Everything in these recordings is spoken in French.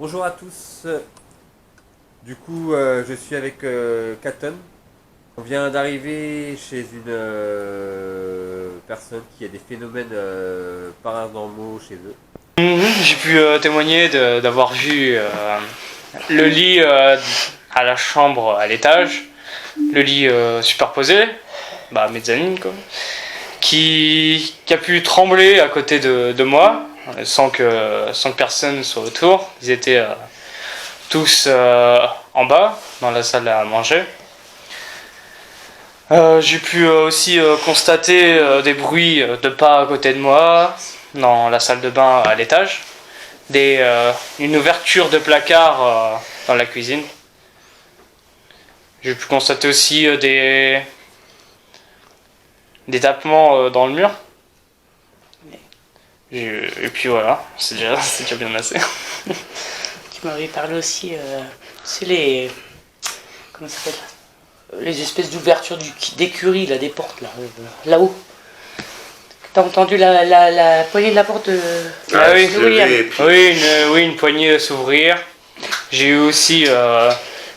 Bonjour à tous. Du coup, je suis avec Katon. On vient d'arriver chez une personne qui a des phénomènes paranormaux chez eux. J'ai pu témoigner d'avoir vu le lit à la chambre à l'étage, le lit superposé, mezzanine quoi, qui a pu trembler à côté de moi sans que personne soit autour. Ils étaient tous en bas dans la salle à manger. J'ai pu aussi constater des bruits de pas à côté de moi dans la salle de bain à l'étage, une ouverture de placard dans la cuisine. J'ai pu constater aussi des tapements dans le mur. Et puis voilà, c'est déjà bien assez. Tu m'avais parlé aussi, c'est les... Comment ça s'appelle ? Les espèces d'ouvertures d'écurie, là, des portes, là-haut. T'as entendu la poignée de la porte de... Ah oui, oui, une poignée s'ouvrir. J'ai eu aussi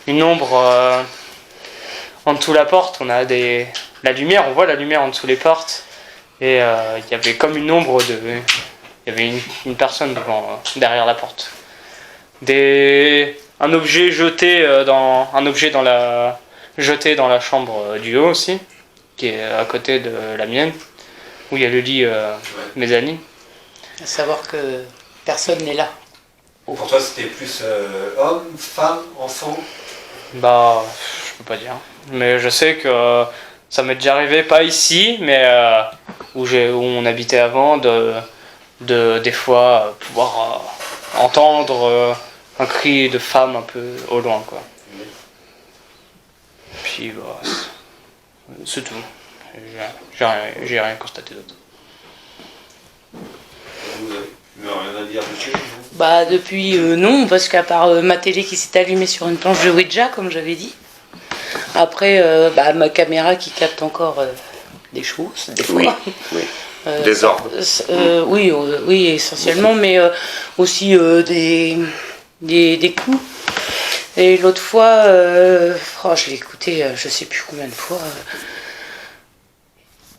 une ombre en dessous de la porte. On a la lumière, on voit la lumière en dessous les portes. Et il y avait comme une ombre il y avait une personne derrière la porte. Un objet jeté jeté dans la chambre du haut aussi, qui est à côté de la mienne, où il y a le lit mezzanine. À savoir que personne n'est là. Pour toi, c'était plus homme, femme, enfant? Je peux pas dire. Mais je sais que ça m'est déjà arrivé, pas ici, mais où on habitait avant, des fois pouvoir entendre un cri de femme un peu au loin, quoi. Puis c'est tout. J'ai rien constaté d'autre. Vous n'avez rien à dire dessus? Depuis, non, parce qu'à part ma télé qui s'est allumée sur une planche de Ouija, comme j'avais dit. Après, ma caméra qui capte encore des choses, des fois. Oui. Des ordres. Oui, essentiellement, mais aussi des coups. Et l'autre fois, je l'ai écouté je sais plus combien de fois.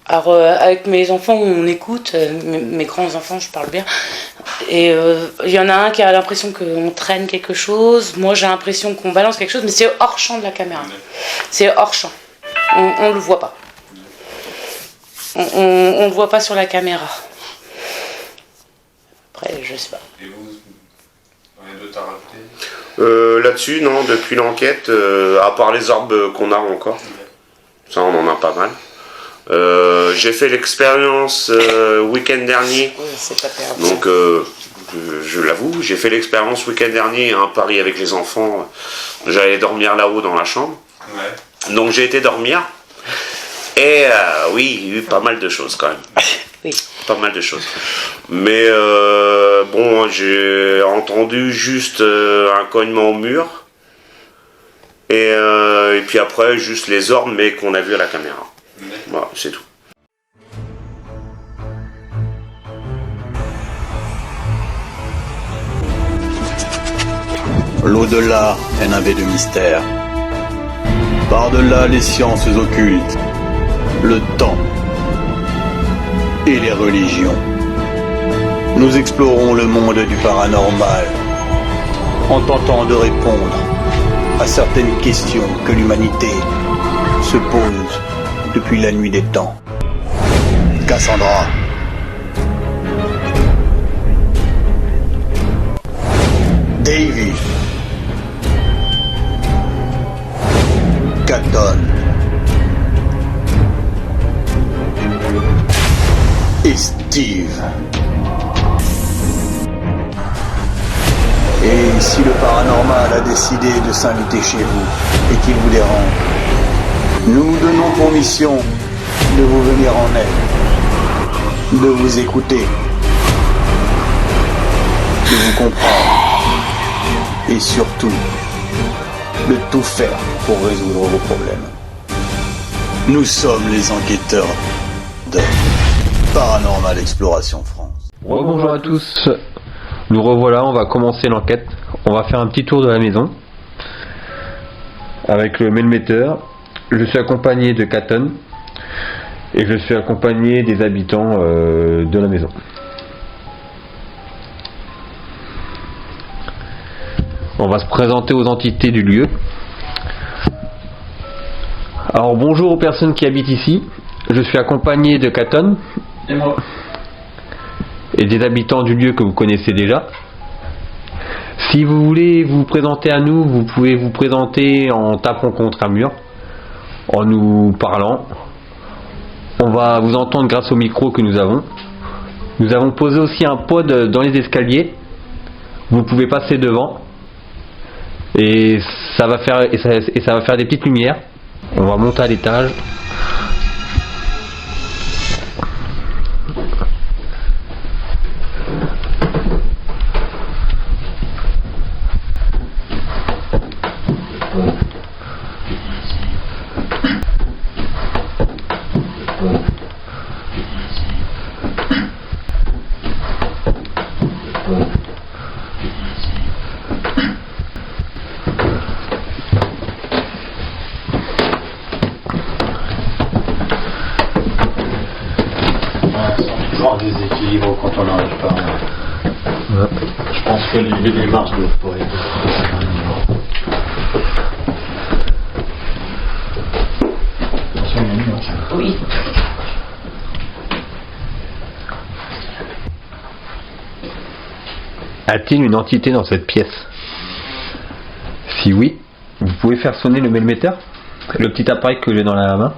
Alors, avec mes enfants, on écoute, mes grands-enfants, je parle bien. Et il y en a un qui a l'impression qu'on traîne quelque chose. Moi, j'ai l'impression qu'on balance quelque chose, mais c'est hors champ de la caméra. C'est hors champ. On le voit pas. On le voit pas sur la caméra. Après, je sais pas. Et vous, rien d'autre à rajouter? Là-dessus, non, depuis l'enquête, à part les orbes qu'on a encore, ça on en a pas mal. J'ai fait l'expérience week-end dernier, donc je l'avoue, j'ai fait l'expérience week-end dernier, un pari avec les enfants, j'allais dormir là-haut dans la chambre, donc j'ai été dormir, et oui, il y a eu pas mal de choses quand même. Oui. Pas mal de choses. Mais j'ai entendu juste un cognement au mur. Et puis après, juste les orbes, mais qu'on a vu à la caméra. Voilà, c'est tout. L'au-delà est navé de mystère. Par-delà les sciences occultes, le temps et les religions. Nous explorons le monde du paranormal en tentant de répondre à certaines questions que l'humanité se pose depuis la nuit des temps. Cassandra. Davy. Katon. Et Steve. Et si le paranormal a décidé de s'inviter chez vous et qu'il vous dérange, nous nous donnons pour mission de vous venir en aide, de vous écouter, de vous comprendre et surtout de tout faire pour résoudre vos problèmes. Nous sommes les enquêteurs de Paranormal Exploration France. Bonjour à tous. Nous revoilà, on va commencer l'enquête. On va faire un petit tour de la maison avec le mailmetteur. Je suis accompagné de Katon et je suis accompagné des habitants de la maison. On va se présenter aux entités du lieu. Alors bonjour aux personnes qui habitent ici. Je suis accompagné de Katon Et moi. et des habitants du lieu que vous connaissez déjà. Si vous voulez vous présenter à nous, vous pouvez vous présenter en tapant contre un mur, en nous parlant. On va vous entendre grâce au micro que nous avons. Nous avons posé aussi un pod dans les escaliers. Vous pouvez passer devant et ça va faire des petites lumières. On va monter à l'étage. Toujours un déséquilibre quand on n'arrive pas. Je pense que les marches doivent pas être. Attention, il y a une marche. Oui. A-t-il une entité dans cette pièce? Si oui, vous pouvez faire sonner le mailmetteur, le petit appareil que j'ai dans la main.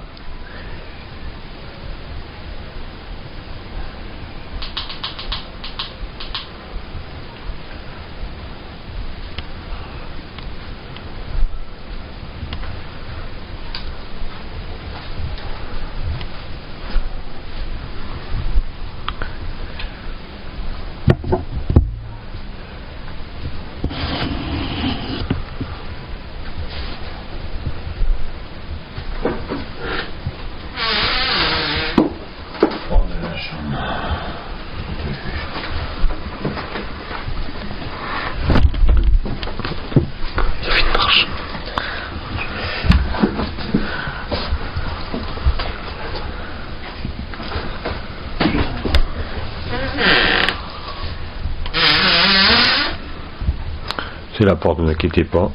C'est la porte, ne vous inquiétez pas.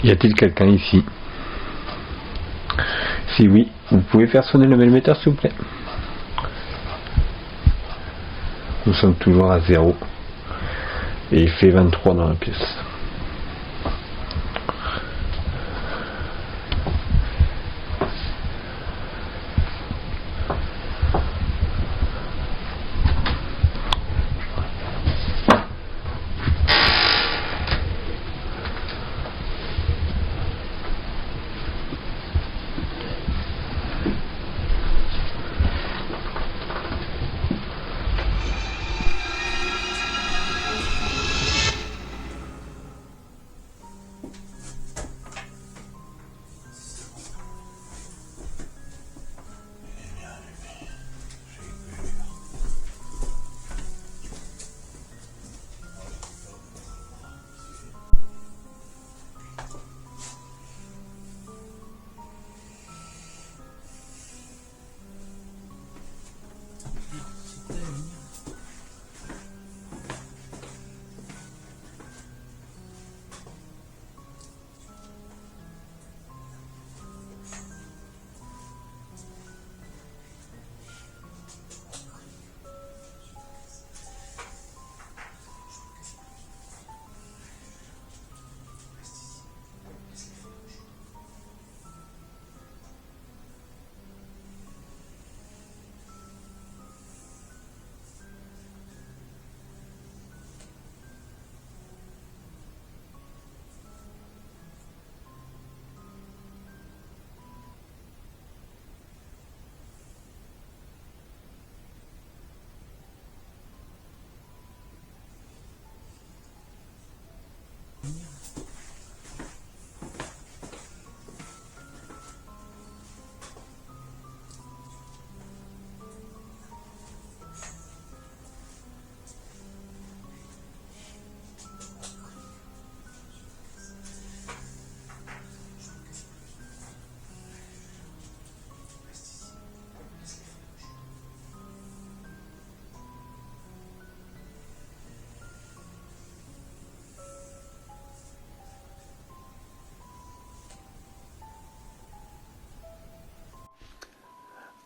Y a-t-il quelqu'un ici? Si oui, vous pouvez faire sonner le mailmetteur s'il vous plaît. Nous sommes toujours à 0. Et il fait 23 dans la pièce.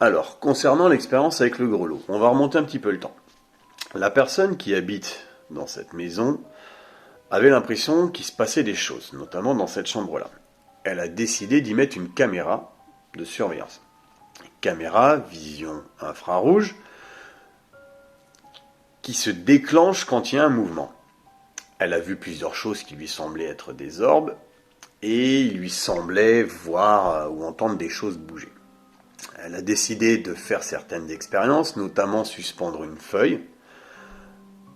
Alors, concernant l'expérience avec le grelot, on va remonter un petit peu le temps. La personne qui habite dans cette maison avait l'impression qu'il se passait des choses, notamment dans cette chambre-là. Elle a décidé d'y mettre une caméra de surveillance. Caméra, vision infrarouge, qui se déclenche quand il y a un mouvement. Elle a vu plusieurs choses qui lui semblaient être des orbes, et il lui semblait voir ou entendre des choses bouger. Elle a décidé de faire certaines expériences, notamment suspendre une feuille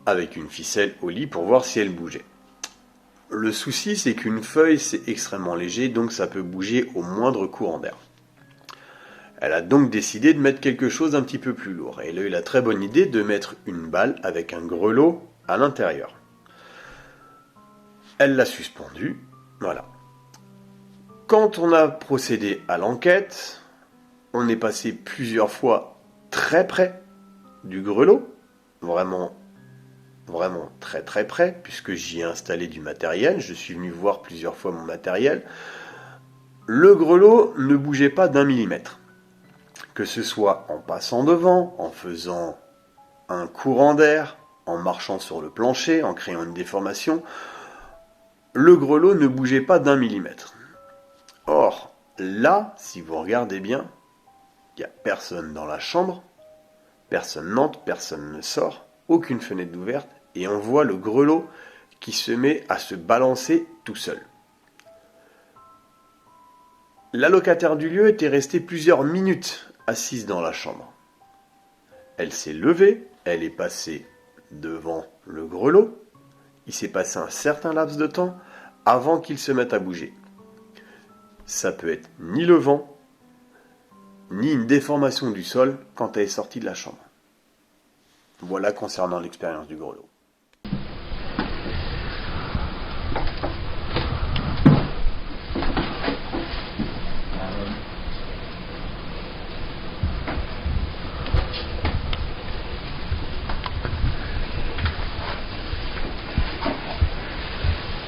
avec une ficelle au lit pour voir si elle bougeait. Le souci, c'est qu'une feuille, c'est extrêmement léger, donc ça peut bouger au moindre courant d'air. Elle a donc décidé de mettre quelque chose d'un petit peu plus lourd. Et elle a eu la très bonne idée de mettre une balle avec un grelot à l'intérieur. Elle l'a suspendu, voilà. Quand on a procédé à l'enquête, on est passé plusieurs fois très près du grelot, vraiment très très près, puisque j'y ai installé du matériel, je suis venu voir plusieurs fois mon matériel. Le grelot ne bougeait pas d'1 millimètre. Que ce soit en passant devant, en faisant un courant d'air, en marchant sur le plancher, en créant une déformation, le grelot ne bougeait pas d'1 millimètre. Or, là, si vous regardez bien, il n'y a personne dans la chambre, personne n'entre, personne ne sort, aucune fenêtre ouverte, et on voit le grelot qui se met à se balancer tout seul. La locataire du lieu était restée plusieurs minutes assise dans la chambre. Elle s'est levée, elle est passée devant le grelot. Il s'est passé un certain laps de temps avant qu'il se mette à bouger. Ça peut être ni le vent, ni une déformation du sol quand elle est sortie de la chambre. Voilà concernant l'expérience du grelot.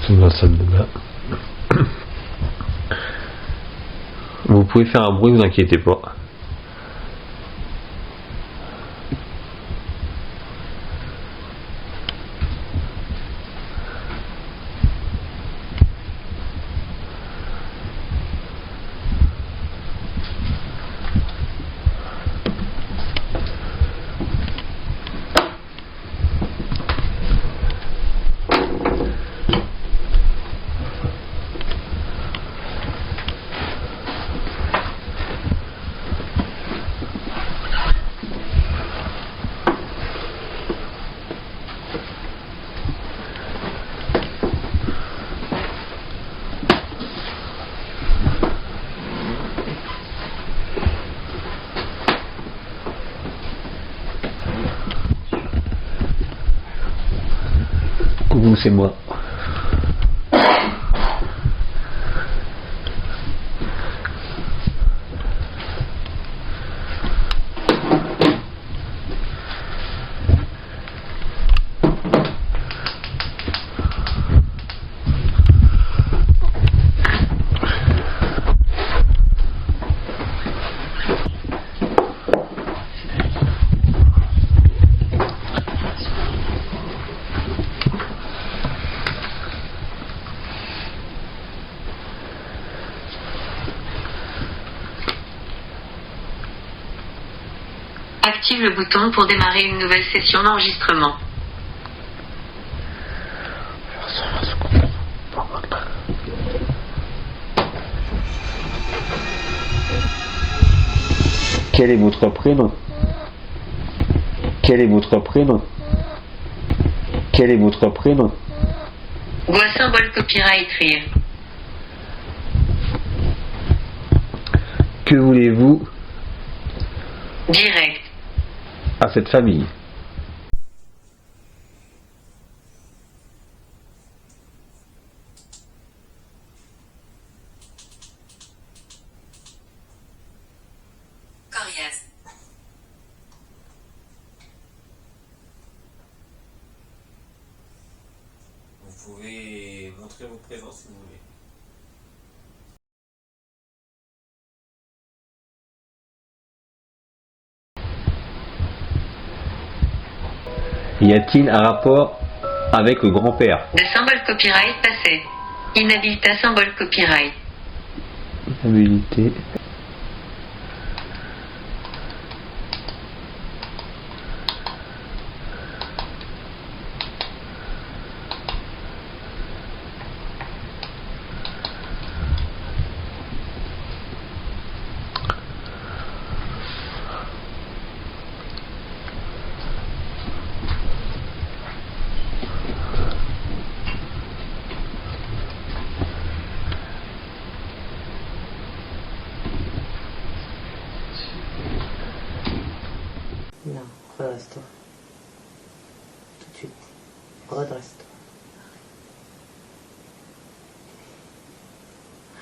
Dans la salle de bain. Vous pouvez faire un bruit, vous inquiétez pas. Coucou, c'est moi. Active le bouton pour démarrer une nouvelle session d'enregistrement. Quel est votre prénom? Quel est votre prénom? Quel est votre prénom? Voix symbole copyright rire. Que voulez-vous Direct. à cette famille? Coriace. Vous pouvez montrer vos présences si vous voulez. Y a-t-il un rapport avec le grand-père? De symbole copyright passé. Inhabilita symbole copyright. Habilité. Non, redresse-toi. Tout de suite. Redresse-toi.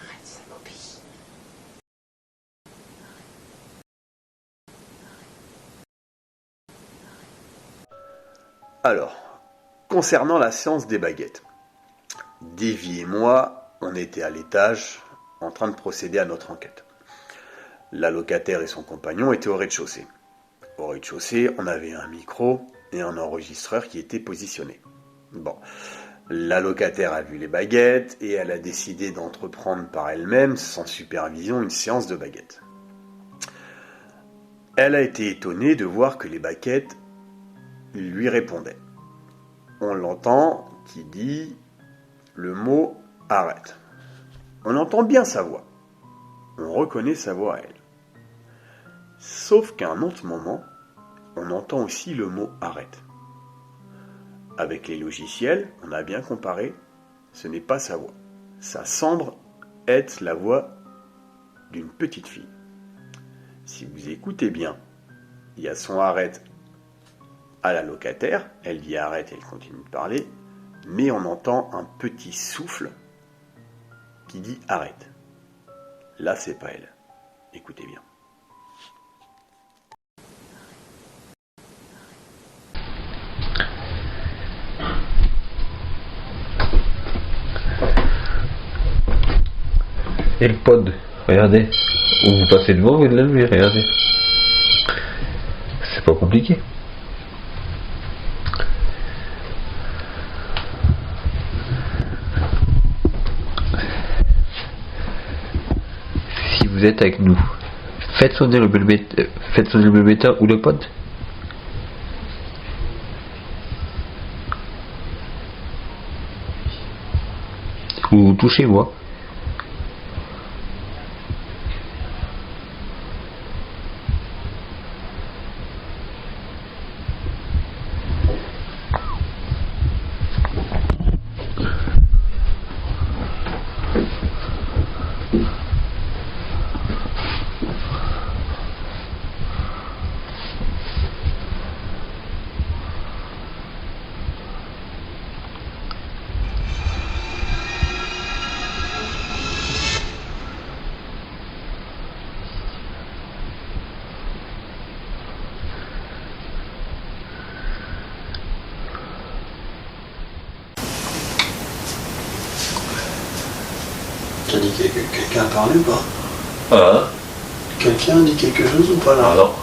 Arrête sa copie. Alors, concernant la séance des baguettes, Davy et moi, on était à l'étage en train de procéder à notre enquête. La locataire et son compagnon étaient au rez-de-chaussée. Au rez-de-chaussée, on avait un micro et un enregistreur qui étaient positionnés. Bon, la locataire a vu les baguettes et elle a décidé d'entreprendre par elle-même, sans supervision, une séance de baguettes. Elle a été étonnée de voir que les baguettes lui répondaient. On l'entend qui dit le mot « arrête ». On entend bien sa voix. On reconnaît sa voix à elle. Sauf qu'à un autre moment, on entend aussi le mot « arrête ». Avec les logiciels, on a bien comparé, ce n'est pas sa voix. Ça semble être la voix d'une petite fille. Si vous écoutez bien, il y a son « arrête » à la locataire, elle dit « arrête » et elle continue de parler, mais on entend un petit souffle qui dit « arrête ». Là, c'est pas elle. Écoutez bien. Et le pod, regardez. Vous passez devant, vous l'avez, regardez. C'est pas compliqué. Si vous êtes avec nous, faites sonner le bêta ou le pod. Ou touchez-moi. T'as dit quelqu'un a parlé ou pas? Ah, Quelqu'un a dit quelque chose ou pas là? alors.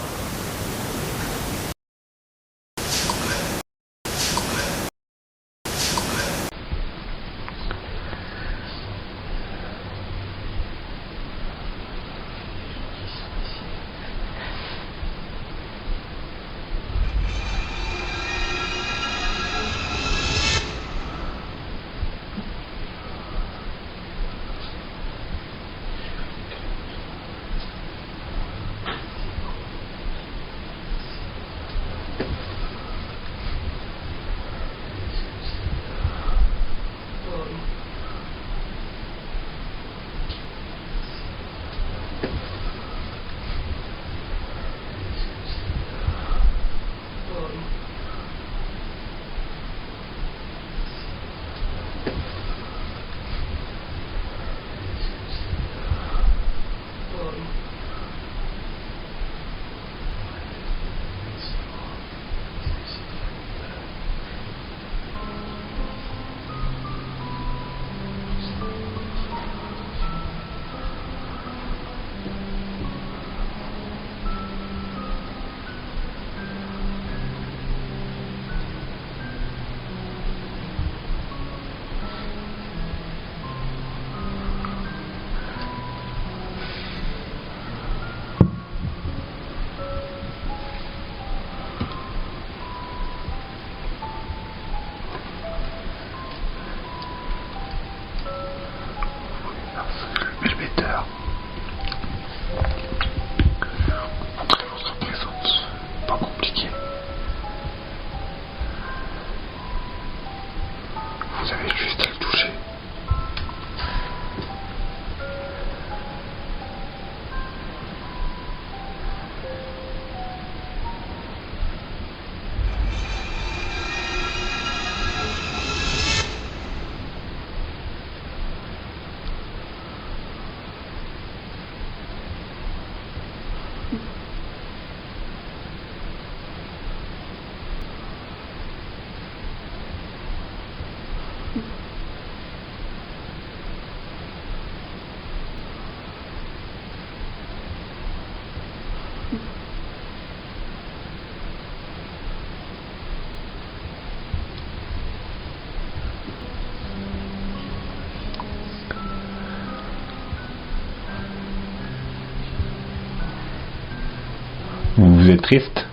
Vous êtes triste?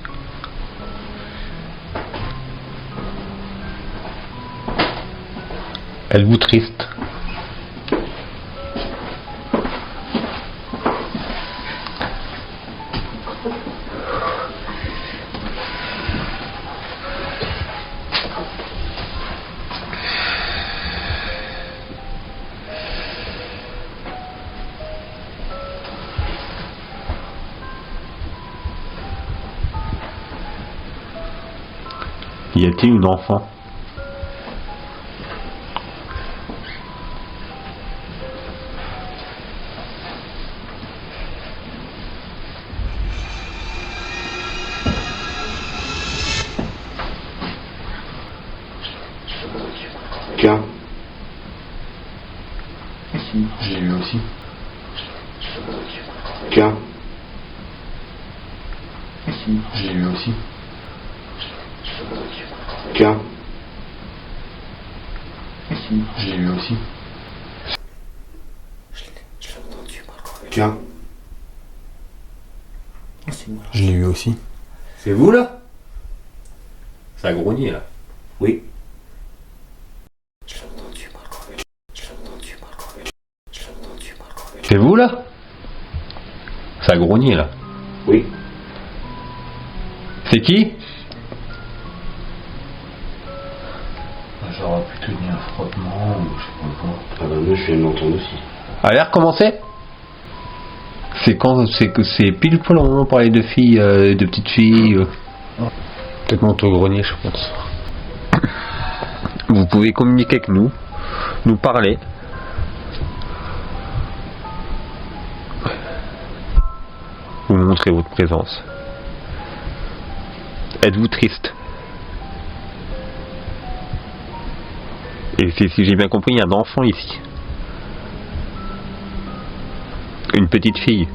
Êtes-vous triste? Y a-t-il une enfant? Tiens. J'ai eu aussi. Tiens. J'ai eu aussi. Tiens. J'ai eu aussi. Tiens. Je l'ai eu aussi. C'est vous là? Ça a grogné là. Oui. C'est vous là? Ça a grogné là. Oui. C'est qui? J'aurais pu tenir un frottement ou je sais pas quoi. Ah bah moi je viens de l'entendre aussi. Allez, recommencer. C'est quand c'est pile poil au moment de parler de filles, de petites filles. Peut-être monter au grenier, je pense. Vous pouvez communiquer avec nous, nous parler. Vous montrer votre présence. Êtes-vous triste? Et si j'ai bien compris, il y a un enfant ici. Une petite fille.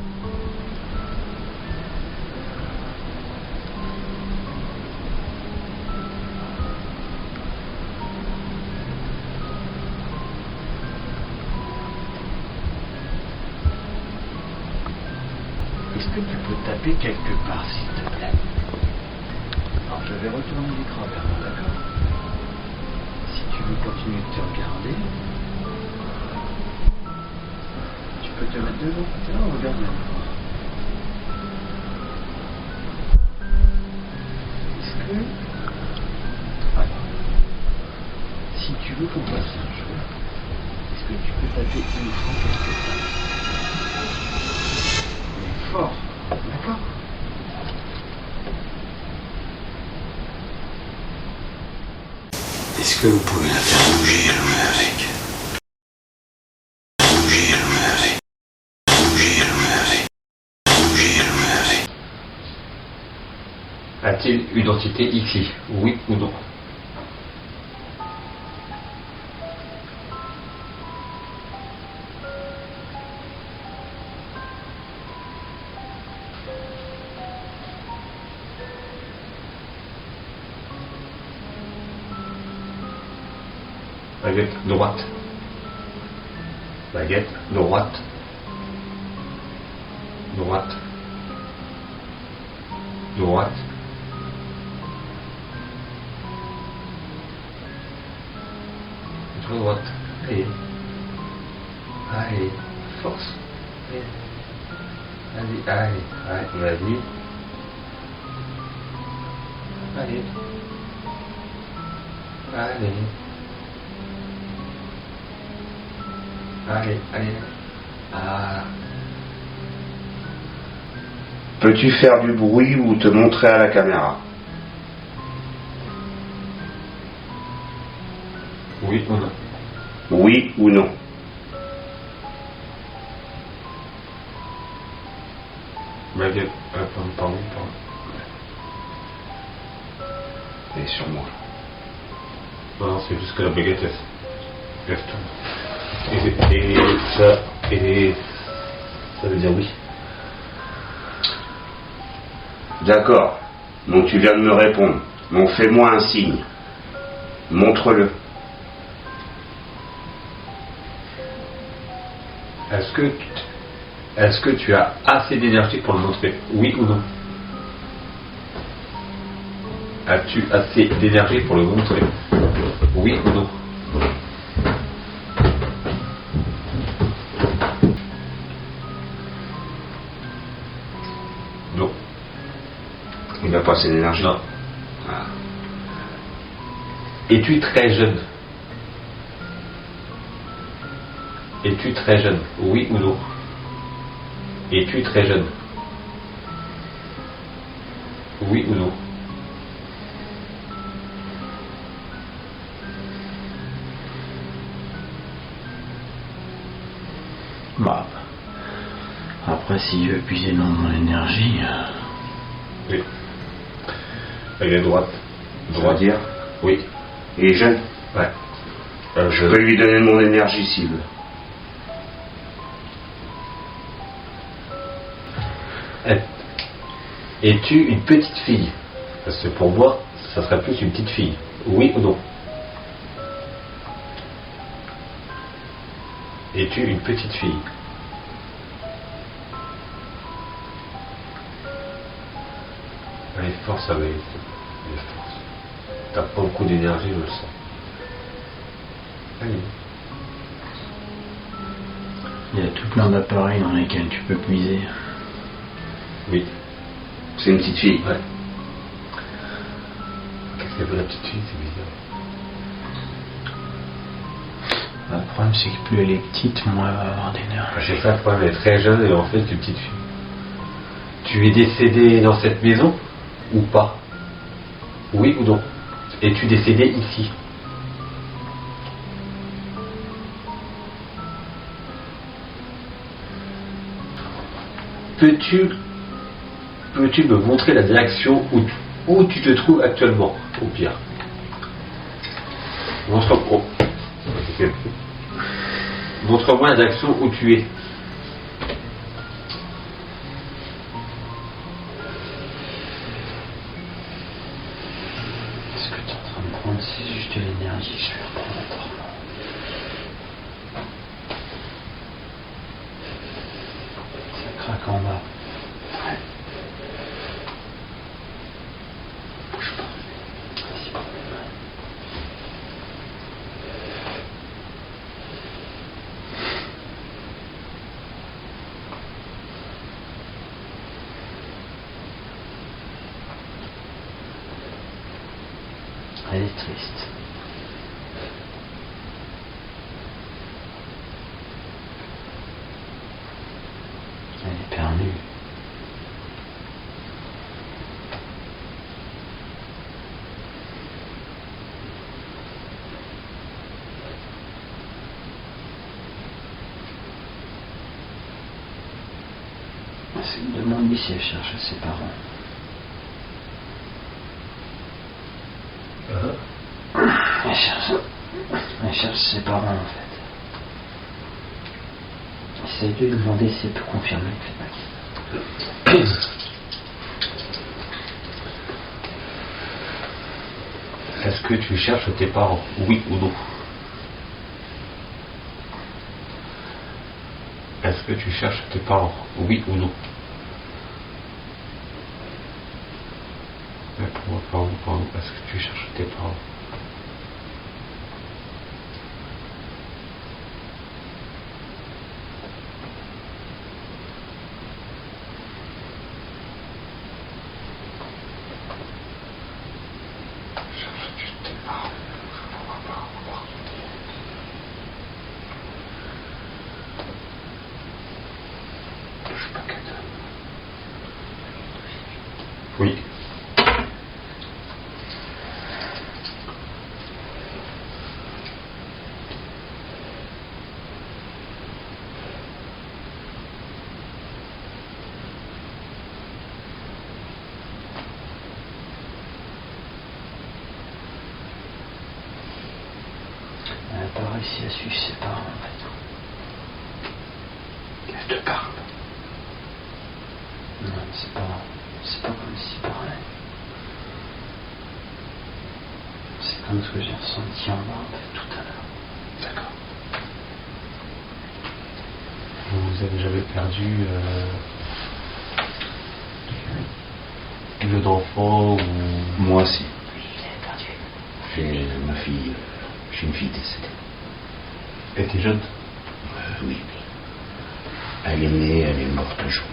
Est-ce que tu peux taper quelque part, s'il te plaît? Alors, je vais retourner l'écran vers moi, d'accord? Si tu veux continuer de te regarder, tu peux te mettre devant. Tiens, regarde là. Est-ce que... Voilà. Si tu veux qu'on fasse un jeu, est-ce que tu peux taper une fois quelque part? Mais fort, d'accord? Est-ce que vous pouvez la faire bouger la main avec? Bouger la main avec. Bouger la main avec. Bouger la main avec. A-t-il une entité ici? Oui ou non? Baguette droite. Baguette droite. Droite. Droite. Toujours droite. Allez. Allez. Force. Allez. Allez. Allez. Vas-y. Allez. Allez. Allez, allez. Ah. Peux-tu faire du bruit ou te montrer à la caméra? Oui ou non? Oui ou non? Baguette. Pardon. Et sur moi. Non, c'est juste que la baguette reste. Et ça veut dire oui. D'accord. Donc tu viens de me répondre. Donc fais-moi un signe. Montre-le. Est-ce que tu as assez d'énergie pour le montrer? Oui ou non? As-tu assez d'énergie pour le montrer? Oui ou non? Non. Il n'a pas assez d'énergie. Non. Ah. Es-tu très jeune? Es-tu très jeune? Oui ou non? Es-tu très jeune? Oui ou non? Bah. Après, si je veux puiser dans mon énergie. Oui. Il est droite. Droit dire. Oui. Il est jeune. Ouais. Je peux lui donner mon énergie s'il veut. Es-tu une petite fille? Parce que pour moi, ça serait plus une petite fille. Oui ou non? Es-tu une petite fille? Allez, force avec. Allez, force. T'as pas beaucoup d'énergie, je le sens. Allez. Il y a tout plein d'appareils dans lesquels tu peux puiser. Oui. C'est une petite fille. Ouais. Qu'est-ce qu'elle veut la petite fille? C'est bizarre. Le problème, c'est que plus elle est petite, moins elle va avoir d'énergie. J'ai ça le problème, elle est très jeune et en fait c'est une petite fille. Tu es décédé dans cette maison ou pas? Oui ou non? Es-tu décédé ici? Peux-tu me montrer la direction où tu te trouves actuellement, au pire? Montre-moi la direction où tu es. Ce que tu es en train de prendre, c'est juste de l'énergie, je vais reprendre autrement. Ça craque en bas. Ouais. Bouge pas. Vas-y, prends mes mains. Elle est triste. Elle est perdue. Demande-lui si elle cherche ses parents. Elle cherche ses parents en fait. Essaye de lui demander si elle peut confirmer que Est-ce que tu cherches tes parents? Oui ou non? Est-ce que tu cherches tes parents? Oui ou non? Pardon. Est-ce que tu cherches tes parents? Cherches-tu tes parents? Je ne vois pas. Je sais pas quelle. Oui. elle n'a pas réussi à suivre ses parents en fait. Elle te parle. Non, c'est pas comme s'il parlait. C'est comme ce que j'ai ressenti en bas en fait tout à l'heure. D'accord. Vous avez jamais perdu le d'enfant ou... Moi aussi. j'ai ma fille, j'ai une fille décédée. Elle était jeune. Oui. Elle est née, elle est morte un jour.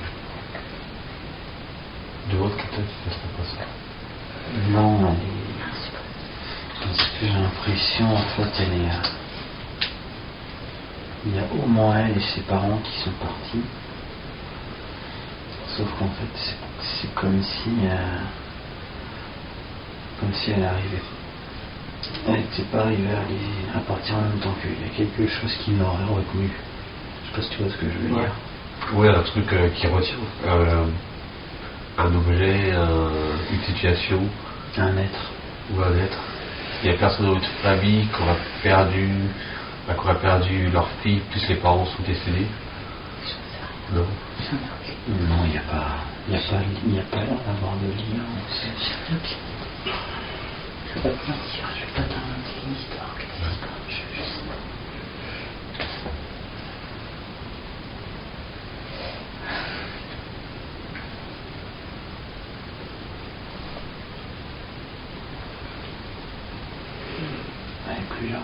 De votre côté, ça serait pas ça. Non, elle est... Parce que j'ai l'impression, en fait, elle est... Il y a au moins elle et ses parents qui sont partis. Sauf qu'en fait, c'est comme si elle arrivait. Elle n'était pas arrivée à partir en même temps qu'il y a quelque chose qui m'aurait retenu. Je sais pas si tu vois ce que je veux dire. Oui, un truc qui retient. Un objet, une situation. Un être. Ou un être. Il y a personne dans votre famille qui aura perdu leur fille, plus les parents sont décédés. Non. Non, il n'y a pas l'air d'avoir de lien. Je vais pas te mentir, je vais pas t'inventer une histoire. Elle est plus là.